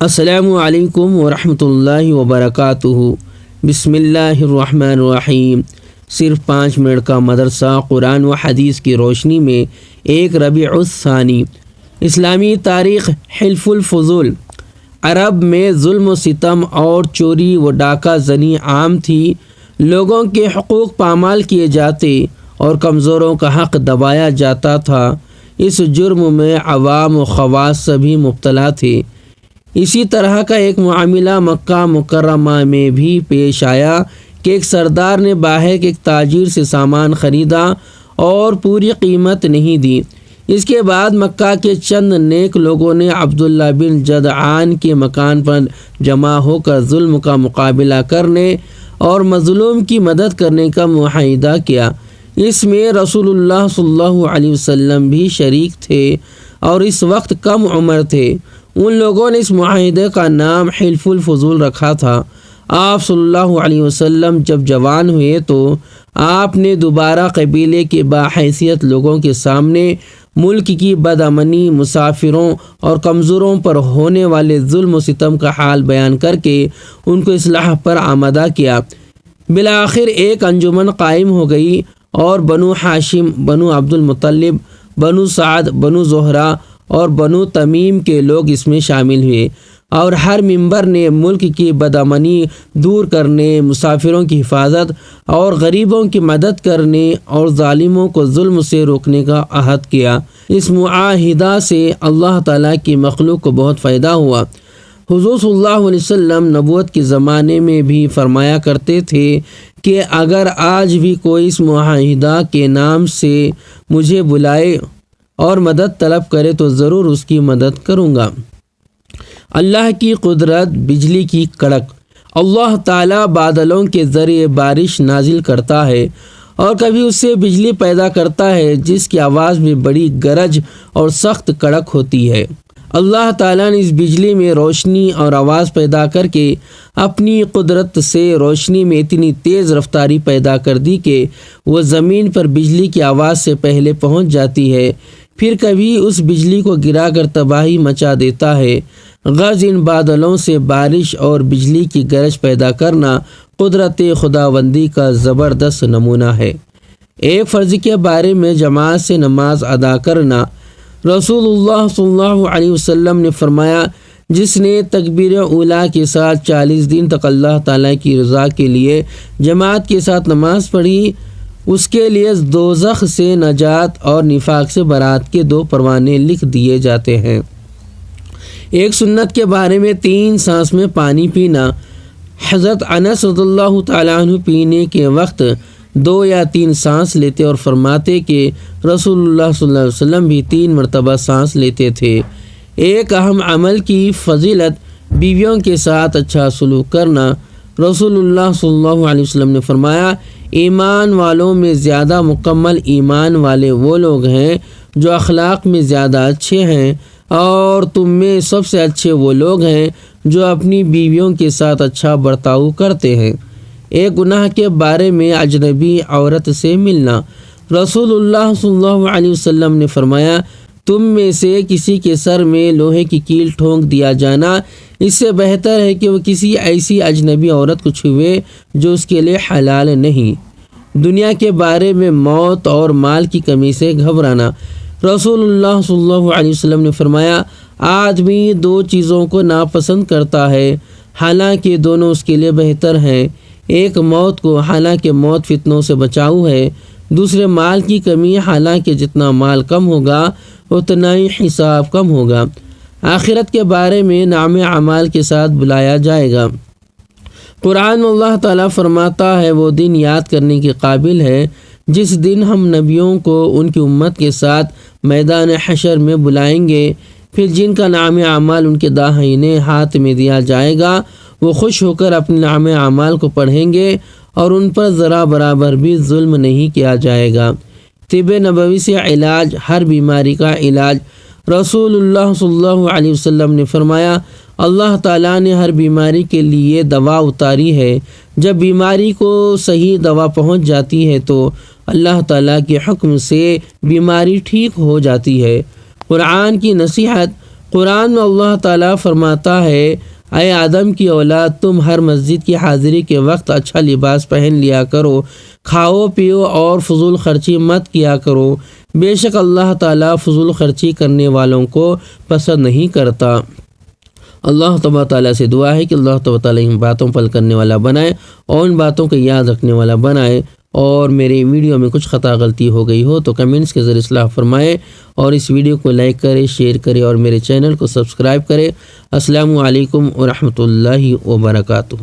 السلام علیکم ورحمۃ اللہ وبرکاتہ۔ بسم اللہ الرحمن الرحیم۔ صرف 5 منٹ کا مدرسہ قرآن و حدیث کی روشنی میں 1 ربیع الثانی۔ اسلامی تاریخ حلف الفضول۔ عرب میں ظلم و ستم اور چوری و ڈاکہ زنی عام تھی۔ لوگوں کے حقوق پامال کیے جاتے اور کمزوروں کا حق دبایا جاتا تھا۔ اس جرم میں عوام و خواص سبھی مبتلا تھے۔ اسی طرح کا ایک معاملہ مکہ مکرمہ میں بھی پیش آیا کہ ایک سردار نے باہر کے ایک تاجر سے سامان خریدا اور پوری قیمت نہیں دی۔ اس کے بعد مکہ کے چند نیک لوگوں نے عبداللہ بن جدعان کے مکان پر جمع ہو کر ظلم کا مقابلہ کرنے اور مظلوم کی مدد کرنے کا معاہدہ کیا۔ اس میں رسول اللہ صلی اللہ علیہ وسلم بھی شریک تھے اور اس وقت کم عمر تھے۔ ان لوگوں نے اس معاہدے کا نام حلف الفضول رکھا تھا۔ آپ صلی اللہ علیہ وسلم جب جوان ہوئے تو آپ نے دوبارہ قبیلے کے باحیثیت لوگوں کے سامنے ملک کی بدامنی، مسافروں اور کمزوروں پر ہونے والے ظلم و ستم کا حال بیان کر کے ان کو اصلاح پر آمادہ کیا۔ بالآخر ایک انجمن قائم ہو گئی اور بنو ہاشم، بنو عبد المطلب، بنو سعد، بنو زہرہ اور بنو تمیم کے لوگ اس میں شامل ہوئے، اور ہر ممبر نے ملک کی بدامنی دور کرنے، مسافروں کی حفاظت اور غریبوں کی مدد کرنے اور ظالموں کو ظلم سے روکنے کا عہد کیا۔ اس معاہدہ سے اللہ تعالیٰ کی مخلوق کو بہت فائدہ ہوا۔ حضور صلی اللہ علیہ وسلم نبوت کے زمانے میں بھی فرمایا کرتے تھے کہ اگر آج بھی کوئی اس معاہدہ کے نام سے مجھے بلائے اور مدد طلب کرے تو ضرور اس کی مدد کروں گا۔ اللہ کی قدرت، بجلی کی کڑک۔ اللہ تعالیٰ بادلوں کے ذریعے بارش نازل کرتا ہے اور کبھی اس سے بجلی پیدا کرتا ہے جس کی آواز میں بڑی گرج اور سخت کڑک ہوتی ہے۔ اللہ تعالیٰ نے اس بجلی میں روشنی اور آواز پیدا کر کے اپنی قدرت سے روشنی میں اتنی تیز رفتاری پیدا کر دی کہ وہ زمین پر بجلی کی آواز سے پہلے پہنچ جاتی ہے، پھر کبھی اس بجلی کو گرا کر تباہی مچا دیتا ہے۔ غرض ان بادلوں سے بارش اور بجلی کی گرج پیدا کرنا قدرت خداوندی کا زبردست نمونہ ہے۔ ایک فرض کے بارے میں جماعت سے نماز ادا کرنا۔ رسول اللہ صلی اللہ علیہ وسلم نے فرمایا، جس نے تکبیر اولیٰ کے ساتھ 40 دن تک اللہ تعالیٰ کی رضا کے لیے جماعت کے ساتھ نماز پڑھی، اس کے لیے دوزخ سے نجات اور نفاق سے برات کے 2 پروانے لکھ دیے جاتے ہیں۔ ایک سنت کے بارے میں 3 سانس میں پانی پینا۔ حضرت انس رضی اللہ تعالیٰ عنہ پینے کے وقت 2 یا 3 سانس لیتے اور فرماتے کہ رسول اللہ صلی اللہ علیہ وسلم بھی 3 مرتبہ سانس لیتے تھے۔ ایک اہم عمل کی فضیلت، بیویوں کے ساتھ اچھا سلوک کرنا۔ رسول اللہ صلی اللہ علیہ وسلم نے فرمایا، ایمان والوں میں زیادہ مکمل ایمان والے وہ لوگ ہیں جو اخلاق میں زیادہ اچھے ہیں، اور تم میں سب سے اچھے وہ لوگ ہیں جو اپنی بیویوں کے ساتھ اچھا برتاؤ کرتے ہیں۔ ایک گناہ کے بارے میں اجنبی عورت سے ملنا۔ رسول اللہ صلی اللہ علیہ وسلم نے فرمایا، تم میں سے کسی کے سر میں لوہے کی کیل ٹھونک دیا جانا اس سے بہتر ہے کہ وہ کسی ایسی اجنبی عورت کو چھوئے جو اس کے لیے حلال نہیں۔ دنیا کے بارے میں موت اور مال کی کمی سے گھبرانا۔ رسول اللہ صلی اللہ علیہ وسلم نے فرمایا، آدمی 2 چیزوں کو ناپسند کرتا ہے، حالانکہ دونوں اس کے لیے بہتر ہیں۔ ایک موت کو، حالانکہ موت فتنوں سے بچاؤ ہے۔ دوسرے مال کی کمی، حالانکہ جتنا مال کم ہوگا اتنا ہی حساب کم ہوگا۔ آخرت کے بارے میں نام اعمال کے ساتھ بلایا جائے گا۔ قرآن میں اللہ تعالیٰ فرماتا ہے، وہ دن یاد کرنے کے قابل ہے جس دن ہم نبیوں کو ان کی امت کے ساتھ میدان حشر میں بلائیں گے، پھر جن کا نام اعمال ان کے داہنے ہاتھ میں دیا جائے گا وہ خوش ہو کر اپنے نام اعمال کو پڑھیں گے اور ان پر ذرا برابر بھی ظلم نہیں کیا جائے گا۔ طب نبوی سے علاج، ہر بیماری کا علاج۔ رسول اللہ صلی اللہ علیہ وسلم نے فرمایا، اللہ تعالیٰ نے ہر بیماری کے لیے دوا اتاری ہے۔ جب بیماری کو صحیح دوا پہنچ جاتی ہے تو اللہ تعالیٰ کے حکم سے بیماری ٹھیک ہو جاتی ہے۔ قرآن کی نصیحت۔ قرآن میں اللہ تعالیٰ فرماتا ہے اے آدم کی اولاد، تم ہر مسجد کی حاضری کے وقت اچھا لباس پہن لیا کرو، کھاؤ پیو اور فضول خرچی مت کیا کرو، بے شک اللہ تعالیٰ فضول خرچی کرنے والوں کو پسند نہیں کرتا۔ اللہ تبارک تعالیٰ سے دعا ہے کہ اللہ تبارک تعالیٰ ان باتوں پر کرنے والا بنائے اور ان باتوں کو یاد رکھنے والا بنائے، اور میرے ویڈیو میں کچھ خطا غلطی ہو گئی ہو تو کمنٹس کے ذریعے اصلاح فرمائے، اور اس ویڈیو کو لائک کرے، شیئر کرے اور میرے چینل کو سبسکرائب کرے۔ السلام علیکم ورحمۃ اللہ وبرکاتہ۔